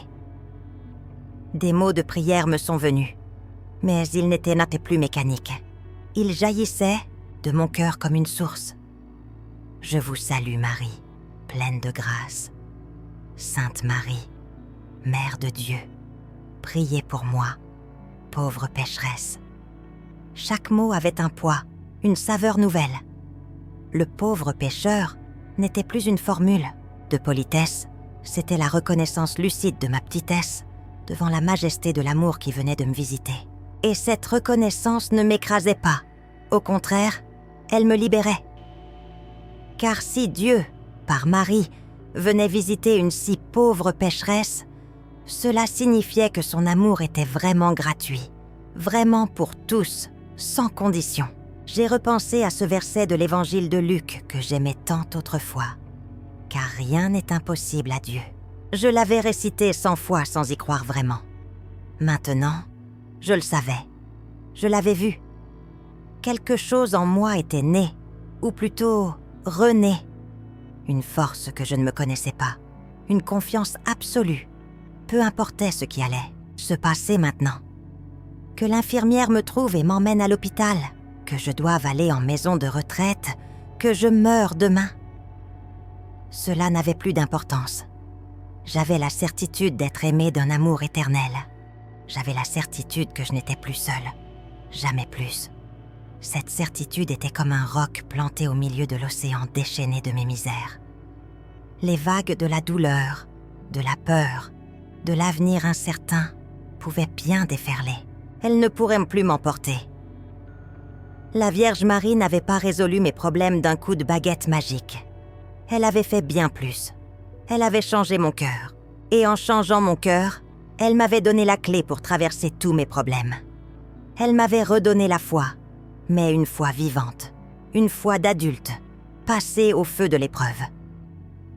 Des mots de prière me sont venus, mais ils n'étaient plus mécaniques. Ils jaillissaient de mon cœur comme une source. Je vous salue Marie, pleine de grâce. Sainte Marie, Mère de Dieu, priez pour moi, pauvre pécheresse. Chaque mot avait un poids, une saveur nouvelle. Le pauvre pécheur n'était plus une formule de politesse, c'était la reconnaissance lucide de ma petitesse devant la majesté de l'amour qui venait de me visiter. Et cette reconnaissance ne m'écrasait pas. Au contraire, elle me libérait. Car si Dieu, par Marie, venait visiter une si pauvre pécheresse, cela signifiait que son amour était vraiment gratuit, vraiment pour tous, sans condition. J'ai repensé à ce verset de l'évangile de Luc que j'aimais tant autrefois. Car rien n'est impossible à Dieu. Je l'avais récité 100 fois sans y croire vraiment. Maintenant, je le savais. Je l'avais vu. Quelque chose en moi était né, ou plutôt rené. Une force que je ne me connaissais pas, une confiance absolue. Peu importait ce qui allait se passer maintenant. Que l'infirmière me trouve et m'emmène à l'hôpital, que je doive aller en maison de retraite, que je meure demain. Cela n'avait plus d'importance. J'avais la certitude d'être aimée d'un amour éternel. J'avais la certitude que je n'étais plus seule. Jamais plus. Cette certitude était comme un roc planté au milieu de l'océan déchaîné de mes misères. Les vagues de la douleur, de la peur, de l'avenir incertain pouvaient bien déferler. Elles ne pourraient plus m'emporter. La Vierge Marie n'avait pas résolu mes problèmes d'un coup de baguette magique. Elle avait fait bien plus. Elle avait changé mon cœur. Et en changeant mon cœur, elle m'avait donné la clé pour traverser tous mes problèmes. Elle m'avait redonné la foi, mais une foi vivante, une foi d'adulte, passée au feu de l'épreuve.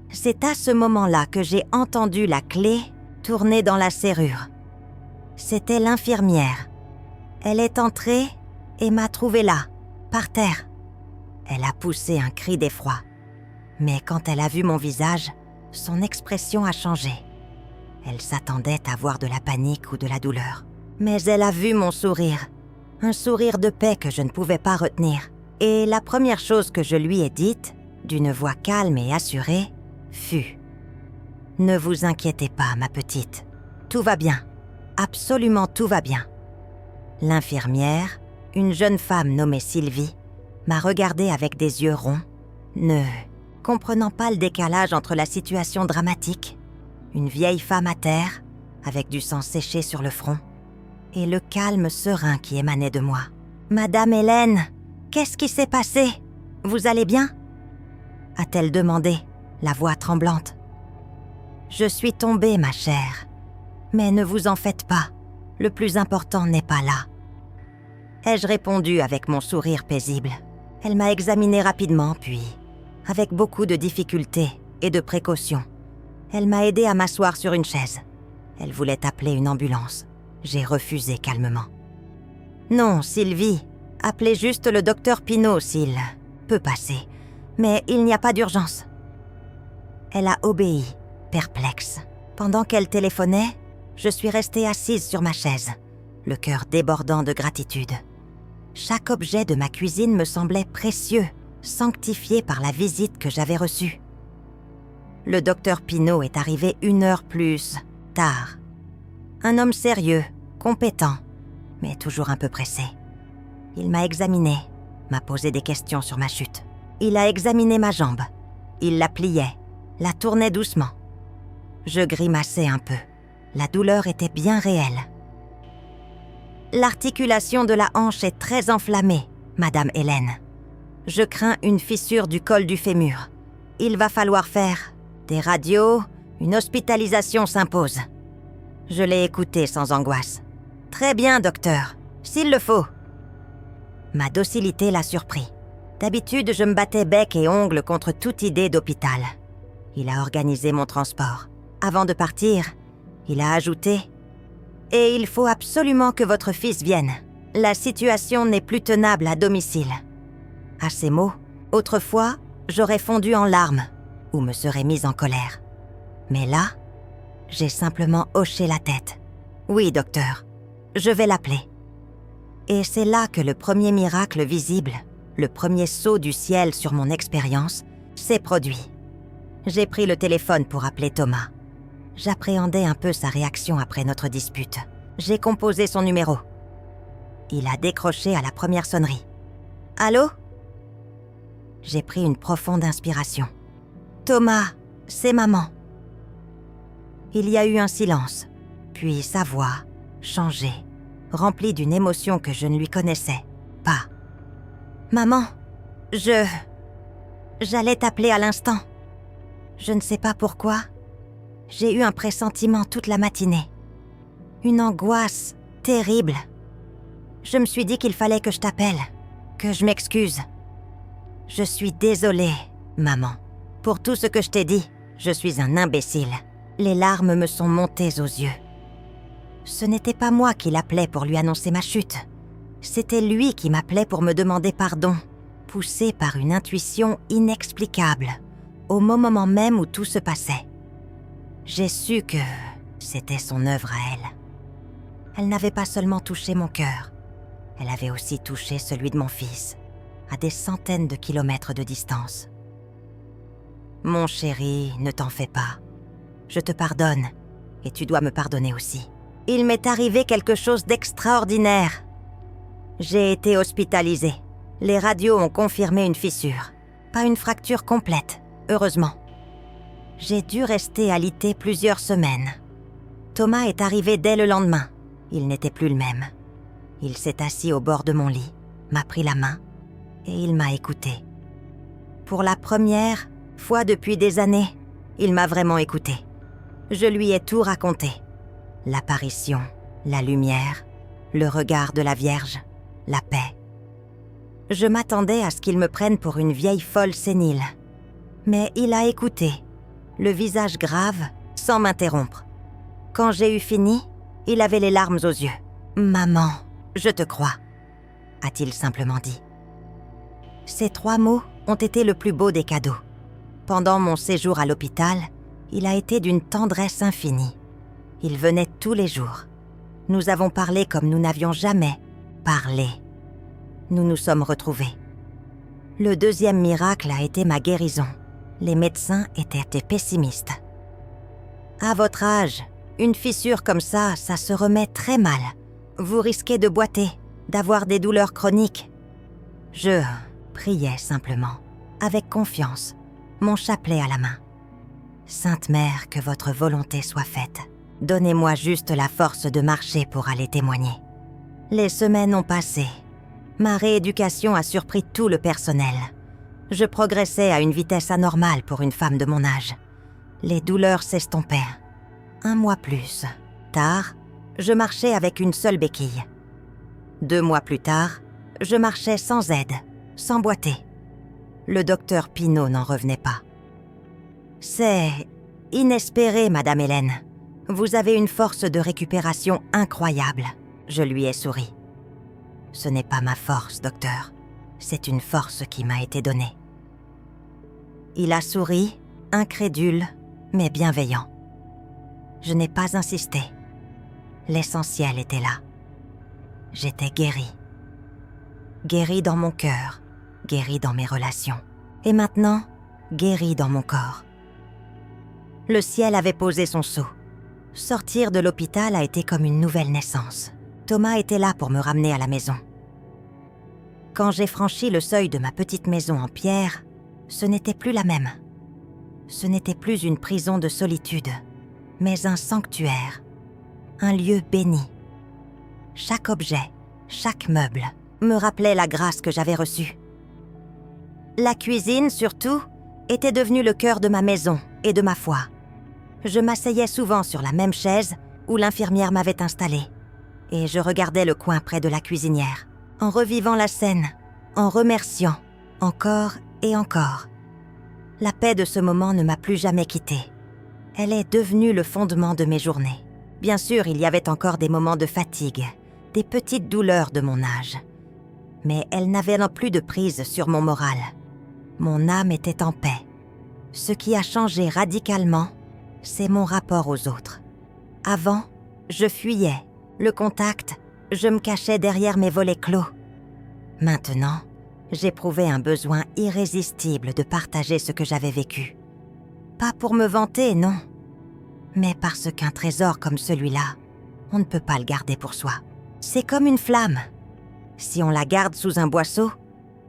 C'est à ce moment-là que j'ai entendu la clé tourner dans la serrure. C'était l'infirmière. Elle est entrée et m'a trouvée là, par terre. Elle a poussé un cri d'effroi. Mais quand elle a vu mon visage, son expression a changé. Elle s'attendait à voir de la panique ou de la douleur. Mais elle a vu mon sourire, un sourire de paix que je ne pouvais pas retenir. Et la première chose que je lui ai dite, d'une voix calme et assurée, fut « Ne vous inquiétez pas, ma petite. Tout va bien. Absolument tout va bien. » L'infirmière, une jeune femme nommée Sylvie, m'a regardée avec des yeux ronds, ne comprenant pas le décalage entre la situation dramatique, une vieille femme à terre, avec du sang séché sur le front, et le calme serein qui émanait de moi. « Madame Hélène, qu'est-ce qui s'est passé? Vous allez bien ?» a-t-elle demandé, la voix tremblante. « Je suis tombée, ma chère. Mais ne vous en faites pas, le plus important n'est pas là. » Ai-je répondu avec mon sourire paisible. Elle m'a examinée rapidement, puis, avec beaucoup de difficulté et de précaution, elle m'a aidée à m'asseoir sur une chaise. Elle voulait appeler une ambulance. J'ai refusé calmement. « Non, Sylvie, appelez juste le docteur Pinault s'il peut passer, mais il n'y a pas d'urgence. » Elle a obéi, perplexe. Pendant qu'elle téléphonait, je suis restée assise sur ma chaise, le cœur débordant de gratitude. Chaque objet de ma cuisine me semblait précieux, sanctifié par la visite que j'avais reçue. Le docteur Pinault est arrivé 1 heure plus tard. Un homme sérieux, compétent, mais toujours un peu pressé. Il m'a examinée, m'a posé des questions sur ma chute. Il a examiné ma jambe. Il la pliait, la tournait doucement. Je grimaçais un peu. La douleur était bien réelle. « L'articulation de la hanche est très enflammée, Madame Hélène. Je crains une fissure du col du fémur. Il va falloir faire des radios, une hospitalisation s'impose. » Je l'ai écouté sans angoisse. « Très bien, docteur, s'il le faut. » Ma docilité l'a surpris. D'habitude, je me battais bec et ongles contre toute idée d'hôpital. Il a organisé mon transport. Avant de partir, il a ajouté « Et il faut absolument que votre fils vienne. La situation n'est plus tenable à domicile. » À ces mots, autrefois, j'aurais fondu en larmes ou me serais mise en colère. Mais là, j'ai simplement hoché la tête. « Oui, docteur, je vais l'appeler. » Et c'est là que le premier miracle visible, le premier saut du ciel sur mon expérience, s'est produit. J'ai pris le téléphone pour appeler Thomas. J'appréhendais un peu sa réaction après notre dispute. J'ai composé son numéro. Il a décroché à la première sonnerie. « Allô ?» J'ai pris une profonde inspiration. « Thomas, c'est maman. » Il y a eu un silence, puis sa voix, changée, remplie d'une émotion que je ne lui connaissais pas. « Maman, j'allais t'appeler à l'instant. Je ne sais pas pourquoi. J'ai eu un pressentiment toute la matinée. Une angoisse terrible. Je me suis dit qu'il fallait que je t'appelle, que je m'excuse. Je suis désolée, maman. Pour tout ce que je t'ai dit, je suis un imbécile. » Les larmes me sont montées aux yeux. Ce n'était pas moi qui l'appelais pour lui annoncer ma chute. C'était lui qui m'appelait pour me demander pardon, poussé par une intuition inexplicable, au moment même où tout se passait. J'ai su que c'était son œuvre à elle. Elle n'avait pas seulement touché mon cœur, elle avait aussi touché celui de mon fils, à des centaines de kilomètres de distance. Mon chéri, ne t'en fais pas. Je te pardonne, et tu dois me pardonner aussi. Il m'est arrivé quelque chose d'extraordinaire. J'ai été hospitalisée. Les radios ont confirmé une fissure. Pas une fracture complète, heureusement. J'ai dû rester alité plusieurs semaines. Thomas est arrivé dès le lendemain. Il n'était plus le même. Il s'est assis au bord de mon lit, m'a pris la main et il m'a écouté. Pour la première fois depuis des années, il m'a vraiment écouté. Je lui ai tout raconté. L'apparition, la lumière, le regard de la Vierge, la paix. Je m'attendais à ce qu'il me prenne pour une vieille folle sénile. Mais il a écouté, le visage grave, sans m'interrompre. Quand j'ai eu fini, il avait les larmes aux yeux. « Maman, je te crois », a-t-il simplement dit. Ces 3 mots ont été le plus beau des cadeaux. Pendant mon séjour à l'hôpital, il a été d'une tendresse infinie. Il venait tous les jours. Nous avons parlé comme nous n'avions jamais parlé. Nous nous sommes retrouvés. Le deuxième miracle a été ma guérison. Les médecins étaient pessimistes. À votre âge, une fissure comme ça se remet très mal. Vous risquez de boiter, d'avoir des douleurs chroniques. Je priais simplement, avec confiance, mon chapelet à la main. Sainte Mère, que votre volonté soit faite. Donnez-moi juste la force de marcher pour aller témoigner. Les semaines ont passé. Ma rééducation a surpris tout le personnel. Je progressais à une vitesse anormale pour une femme de mon âge. Les douleurs s'estompèrent. 1 mois plus tard, je marchais avec une seule béquille. 2 mois plus tard, je marchais sans aide, sans boiter. Le docteur Pinault n'en revenait pas. « C'est inespéré, Madame Hélène. Vous avez une force de récupération incroyable. » Je lui ai souri. « Ce n'est pas ma force, docteur. C'est une force qui m'a été donnée. » Il a souri, incrédule, mais bienveillant. Je n'ai pas insisté. L'essentiel était là. J'étais guérie. Guérie dans mon cœur, guérie dans mes relations. Et maintenant, guérie dans mon corps. Le ciel avait posé son sceau. Sortir de l'hôpital a été comme une nouvelle naissance. Thomas était là pour me ramener à la maison. Quand j'ai franchi le seuil de ma petite maison en pierre, ce n'était plus la même. Ce n'était plus une prison de solitude, mais un sanctuaire, un lieu béni. Chaque objet, chaque meuble me rappelait la grâce que j'avais reçue. La cuisine, surtout, était devenue le cœur de ma maison et de ma foi. Je m'asseyais souvent sur la même chaise où l'infirmière m'avait installée, et je regardais le coin près de la cuisinière, en revivant la scène, en remerciant, encore et encore. La paix de ce moment ne m'a plus jamais quittée. Elle est devenue le fondement de mes journées. Bien sûr, il y avait encore des moments de fatigue, des petites douleurs de mon âge. Mais elles n'avaient non plus de prise sur mon moral. Mon âme était en paix. Ce qui a changé radicalement, c'est mon rapport aux autres. Avant, je fuyais. Le contact, je me cachais derrière mes volets clos. Maintenant, j'éprouvais un besoin irrésistible de partager ce que j'avais vécu. Pas pour me vanter, non, mais parce qu'un trésor comme celui-là, on ne peut pas le garder pour soi. C'est comme une flamme. Si on la garde sous un boisseau,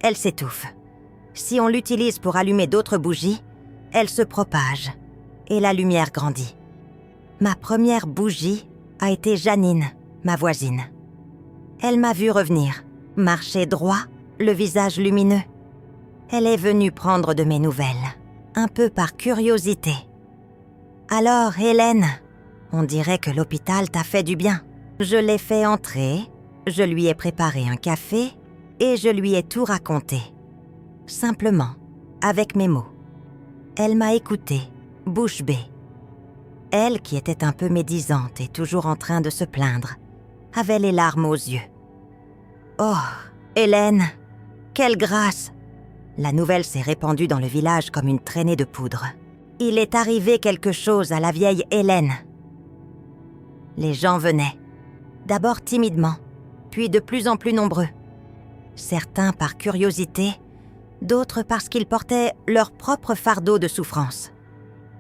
elle s'étouffe. Si on l'utilise pour allumer d'autres bougies, elle se propage et la lumière grandit. Ma première bougie a été Janine, ma voisine. Elle m'a vu revenir, marcher droit, le visage lumineux. Elle est venue prendre de mes nouvelles, un peu par curiosité. « Alors, Hélène, on dirait que l'hôpital t'a fait du bien. » Je l'ai fait entrer, je lui ai préparé un café et je lui ai tout raconté. Simplement, avec mes mots. Elle m'a écoutée, bouche bée. Elle, qui était un peu médisante et toujours en train de se plaindre, avait les larmes aux yeux. « Oh, Hélène, quelle grâce! La nouvelle s'est répandue dans le village comme une traînée de poudre. Il est arrivé quelque chose à la vieille Hélène. Les gens venaient, d'abord timidement, puis de plus en plus nombreux. Certains par curiosité, d'autres parce qu'ils portaient leur propre fardeau de souffrance.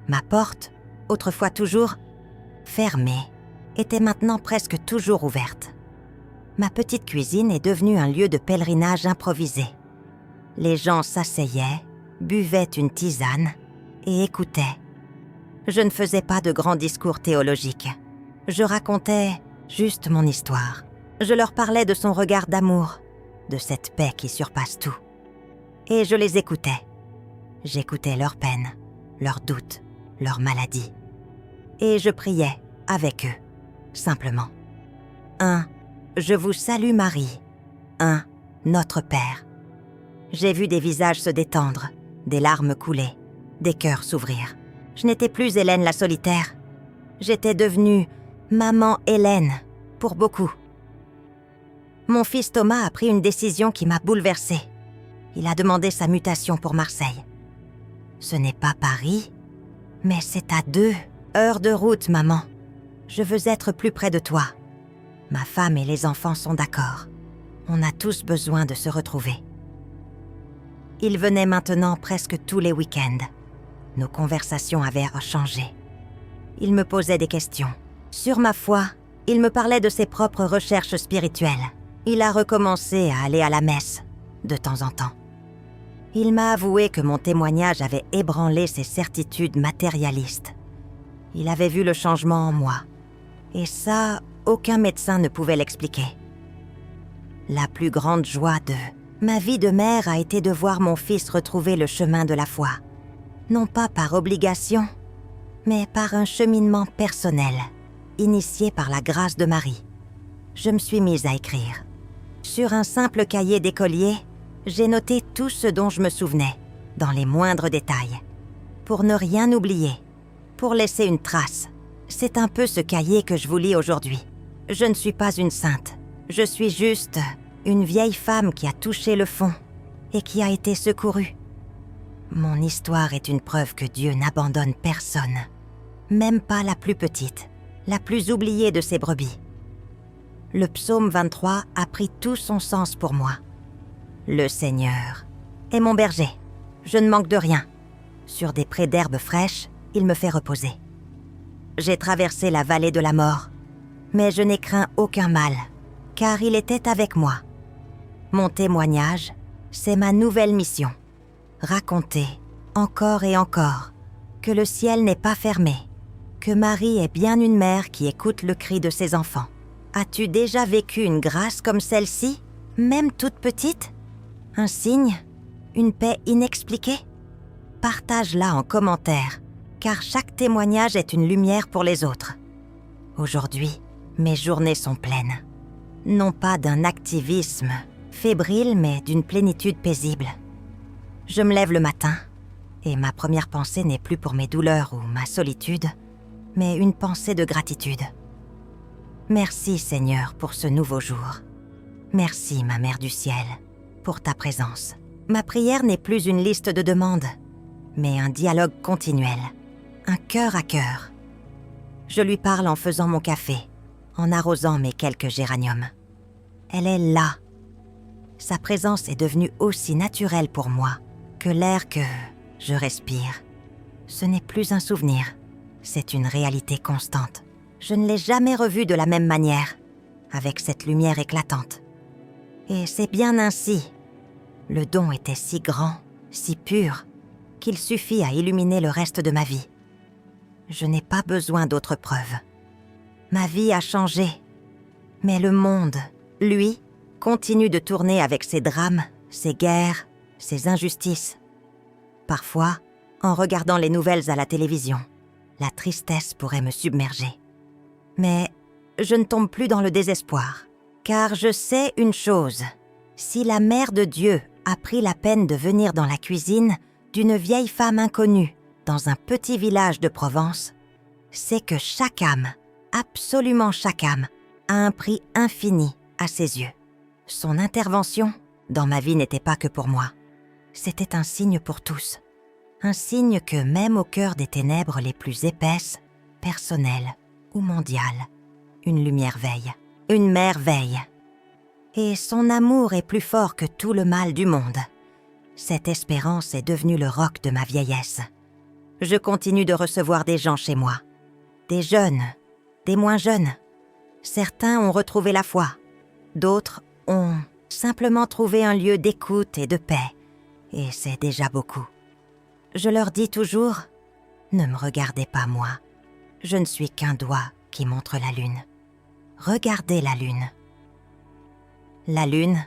Ma porte, autrefois toujours fermée, était maintenant presque toujours ouverte. Ma petite cuisine est devenue un lieu de pèlerinage improvisé. Les gens s'asseyaient, buvaient une tisane et écoutaient. Je ne faisais pas de grands discours théologiques. Je racontais juste mon histoire. Je leur parlais de son regard d'amour, de cette paix qui surpasse tout. Et je les écoutais. J'écoutais leurs peines, leurs doutes, leurs maladies. Et je priais avec eux, simplement. Je vous salue Marie. Notre Père. J'ai vu des visages se détendre, des larmes couler, des cœurs s'ouvrir. Je n'étais plus Hélène la solitaire. J'étais devenue Maman Hélène, pour beaucoup. Mon fils Thomas a pris une décision qui m'a bouleversée. Il a demandé sa mutation pour Marseille. Ce n'est pas Paris, mais c'est à 2 heures de route, maman. Je veux être plus près de toi. Ma femme et les enfants sont d'accord. On a tous besoin de se retrouver. Il venait maintenant presque tous les week-ends. Nos conversations avaient changé. Il me posait des questions. Sur ma foi, il me parlait de ses propres recherches spirituelles. Il a recommencé à aller à la messe, de temps en temps. Il m'a avoué que mon témoignage avait ébranlé ses certitudes matérialistes. Il avait vu le changement en moi. Et ça, aucun médecin ne pouvait l'expliquer. La plus grande joie de ma vie de mère a été de voir mon fils retrouver le chemin de la foi. Non pas par obligation, mais par un cheminement personnel, initié par la grâce de Marie. Je me suis mise à écrire. Sur un simple cahier d'écolier, j'ai noté tout ce dont je me souvenais, dans les moindres détails, pour ne rien oublier, pour laisser une trace. C'est un peu ce cahier que je vous lis aujourd'hui. Je ne suis pas une sainte, je suis juste une vieille femme qui a touché le fond et qui a été secourue. Mon histoire est une preuve que Dieu n'abandonne personne, même pas la plus petite, la plus oubliée de ses brebis. Le psaume 23 a pris tout son sens pour moi. Le Seigneur est mon berger. Je ne manque de rien. Sur des prés d'herbes fraîches, il me fait reposer. J'ai traversé la vallée de la mort, mais je n'ai craint aucun mal, car il était avec moi. Mon témoignage, c'est ma nouvelle mission. Raconter, encore et encore, que le ciel n'est pas fermé, que Marie est bien une mère qui écoute le cri de ses enfants. As-tu déjà vécu une grâce comme celle-ci, même toute petite? Un signe? Une paix inexpliquée? Partage-la en commentaire, car chaque témoignage est une lumière pour les autres. Aujourd'hui, mes journées sont pleines. Non pas d'un activisme fébrile, mais d'une plénitude paisible. Je me lève le matin, et ma première pensée n'est plus pour mes douleurs ou ma solitude, mais une pensée de gratitude. Merci Seigneur pour ce nouveau jour. Merci ma Mère du Ciel pour ta présence. Ma prière n'est plus une liste de demandes, mais un dialogue continuel, un cœur à cœur. Je lui parle en faisant mon café, en arrosant mes quelques géraniums. Elle est là. Sa présence est devenue aussi naturelle pour moi que l'air que je respire. Ce n'est plus un souvenir, c'est une réalité constante. Je ne l'ai jamais revue de la même manière, avec cette lumière éclatante. Et c'est bien ainsi. Le don était si grand, si pur, qu'il suffit à illuminer le reste de ma vie. Je n'ai pas besoin d'autres preuves. Ma vie a changé, mais le monde, lui, continue de tourner avec ses drames, ses guerres, ses injustices. Parfois, en regardant les nouvelles à la télévision, la tristesse pourrait me submerger. Mais je ne tombe plus dans le désespoir, car je sais une chose. Si la Mère de Dieu a pris la peine de venir dans la cuisine d'une vieille femme inconnue dans un petit village de Provence, c'est que chaque âme, absolument chaque âme, a un prix infini à ses yeux. Son intervention dans ma vie n'était pas que pour moi. C'était un signe pour tous. Un signe que même au cœur des ténèbres les plus épaisses, personnelles ou mondiales, une lumière veille, une mère veille. Et son amour est plus fort que tout le mal du monde. Cette espérance est devenue le roc de ma vieillesse. Je continue de recevoir des gens chez moi. Des jeunes, des moins jeunes. Certains ont retrouvé la foi. D'autres ont simplement trouvé un lieu d'écoute et de paix. Et c'est déjà beaucoup. Je leur dis toujours, ne me regardez pas moi. Je ne suis qu'un doigt qui montre la lune. Regardez la lune. La lune,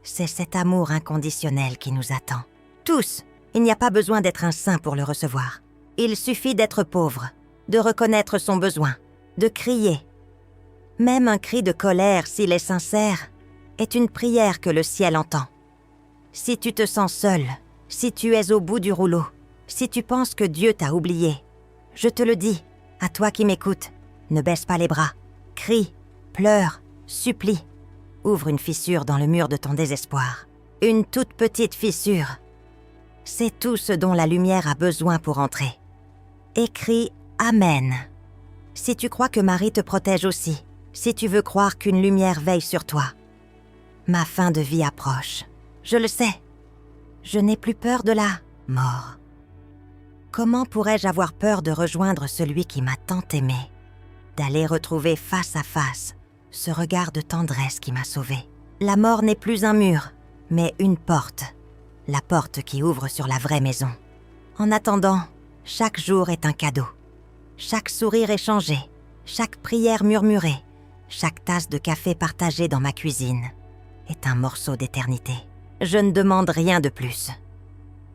c'est cet amour inconditionnel qui nous attend. Tous, il n'y a pas besoin d'être un saint pour le recevoir. Il suffit d'être pauvre, de reconnaître son besoin, de crier. Même un cri de colère, s'il est sincère, est une prière que le ciel entend. Si tu te sens seul, si tu es au bout du rouleau, si tu penses que Dieu t'a oublié, je te le dis, à toi qui m'écoutes, ne baisse pas les bras, crie, pleure, supplie. Ouvre une fissure dans le mur de ton désespoir. Une toute petite fissure. C'est tout ce dont la lumière a besoin pour entrer. Écris « Amen ». Si tu crois que Marie te protège aussi, si tu veux croire qu'une lumière veille sur toi. Ma fin de vie approche. Je le sais. Je n'ai plus peur de la mort. Comment pourrais-je avoir peur de rejoindre celui qui m'a tant aimé, d'aller retrouver face à face ce regard de tendresse qui m'a sauvée? La mort n'est plus un mur, mais une porte. La porte qui ouvre sur la vraie maison. En attendant, chaque jour est un cadeau. Chaque sourire échangé, chaque prière murmurée, chaque tasse de café partagée dans ma cuisine est un morceau d'éternité. Je ne demande rien de plus.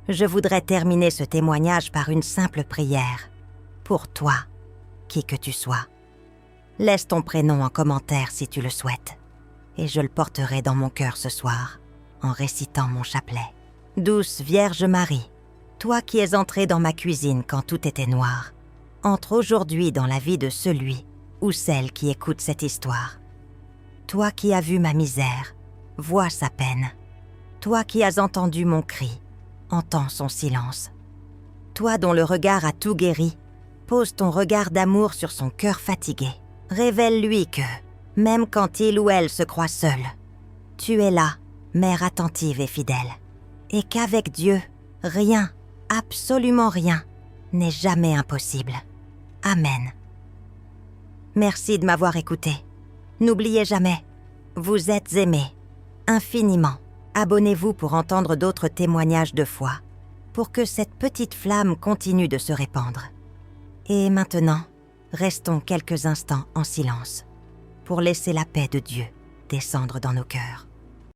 Je voudrais terminer ce témoignage par une simple prière. Pour toi, qui que tu sois. Laisse ton prénom en commentaire si tu le souhaites. Et je le porterai dans mon cœur ce soir, en récitant mon chapelet. Douce Vierge Marie, toi qui es entrée dans ma cuisine quand tout était noir, entre aujourd'hui dans la vie de celui ou celle qui écoute cette histoire. Toi qui as vu ma misère, vois sa peine. Toi qui as entendu mon cri, entends son silence. Toi dont le regard a tout guéri, pose ton regard d'amour sur son cœur fatigué. Révèle-lui que, même quand il ou elle se croit seul, tu es là, mère attentive et fidèle, et qu'avec Dieu, rien, absolument rien, n'est jamais impossible. Amen. Merci de m'avoir écouté. N'oubliez jamais, vous êtes aimés, infiniment. Abonnez-vous pour entendre d'autres témoignages de foi, pour que cette petite flamme continue de se répandre. Et maintenant, restons quelques instants en silence, pour laisser la paix de Dieu descendre dans nos cœurs.